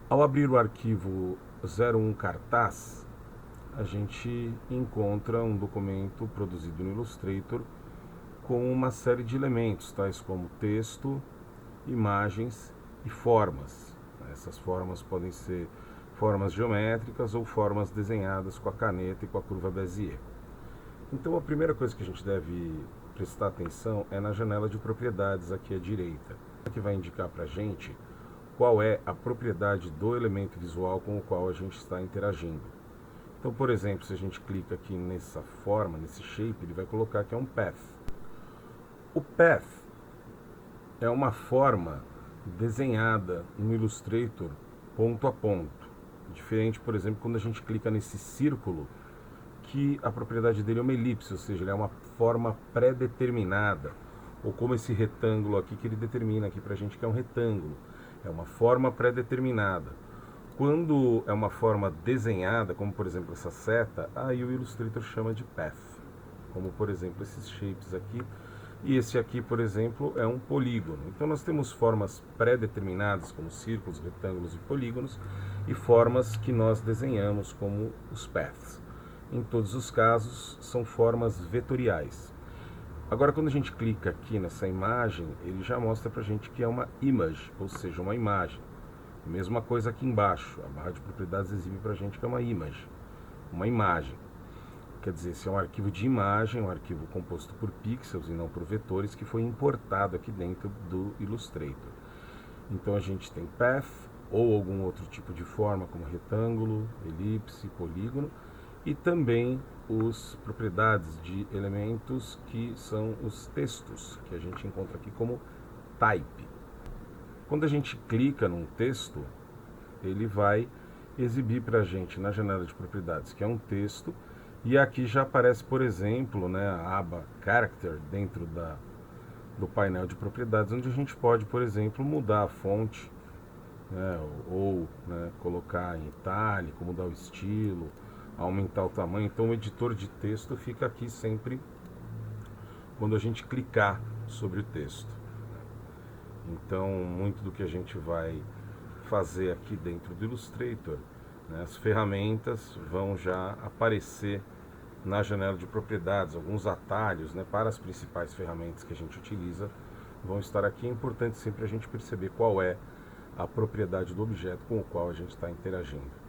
Ao abrir o arquivo 01 cartaz, a gente encontra um documento produzido no Illustrator com uma série de elementos, tais como texto, imagens e formas. Essas formas podem ser formas geométricas ou formas desenhadas com a caneta e com a curva Bezier. Então a primeira coisa que a gente deve prestar atenção é na janela de propriedades aqui à direita, que vai indicar para a gente qual é a propriedade do elemento visual com o qual a gente está interagindo. Então, por exemplo, se a gente clica aqui nessa forma, nesse shape, ele vai colocar que é um path. O path é uma forma desenhada no Illustrator ponto a ponto. Diferente, por exemplo, quando a gente clica nesse círculo, que a propriedade dele é uma elipse, ou seja, ele é uma forma pré-determinada. Ou como esse retângulo aqui que ele determina aqui pra gente que é um retângulo. É uma forma pré-determinada. Quando é uma forma desenhada, como por exemplo essa seta, aí o Illustrator chama de path. Como por exemplo esses shapes aqui. E esse aqui, por exemplo, é um polígono. Então nós temos formas pré-determinadas, como círculos, retângulos e polígonos, e formas que nós desenhamos, como os paths. Em todos os casos, são formas vetoriais. Agora, quando a gente clica aqui nessa imagem, ele já mostra pra gente que é uma image, ou seja, uma imagem. Mesma coisa aqui embaixo, a barra de propriedades exibe pra gente que é uma image, uma imagem. Quer dizer, esse é um arquivo de imagem, um arquivo composto por pixels e não por vetores, que foi importado aqui dentro do Illustrator. Então a gente tem path ou algum outro tipo de forma, como retângulo, elipse, polígono, e também as propriedades de elementos que são os textos, que a gente encontra aqui como type. Quando a gente clica num texto, ele vai exibir para a gente na janela de propriedades, que é um texto, e aqui já aparece, por exemplo, né, a aba Character dentro do painel de propriedades, onde a gente pode, por exemplo, mudar a fonte, né, ou né, colocar em itálico, mudar o estilo, aumentar o tamanho. Então o editor de texto fica aqui sempre quando a gente clicar sobre o texto. Então muito do que a gente vai fazer aqui dentro do Illustrator, né, as ferramentas vão já aparecer na janela de propriedades, alguns atalhos, né, para as principais ferramentas que a gente utiliza vão estar aqui. É importante sempre a gente perceber qual é a propriedade do objeto com o qual a gente está interagindo.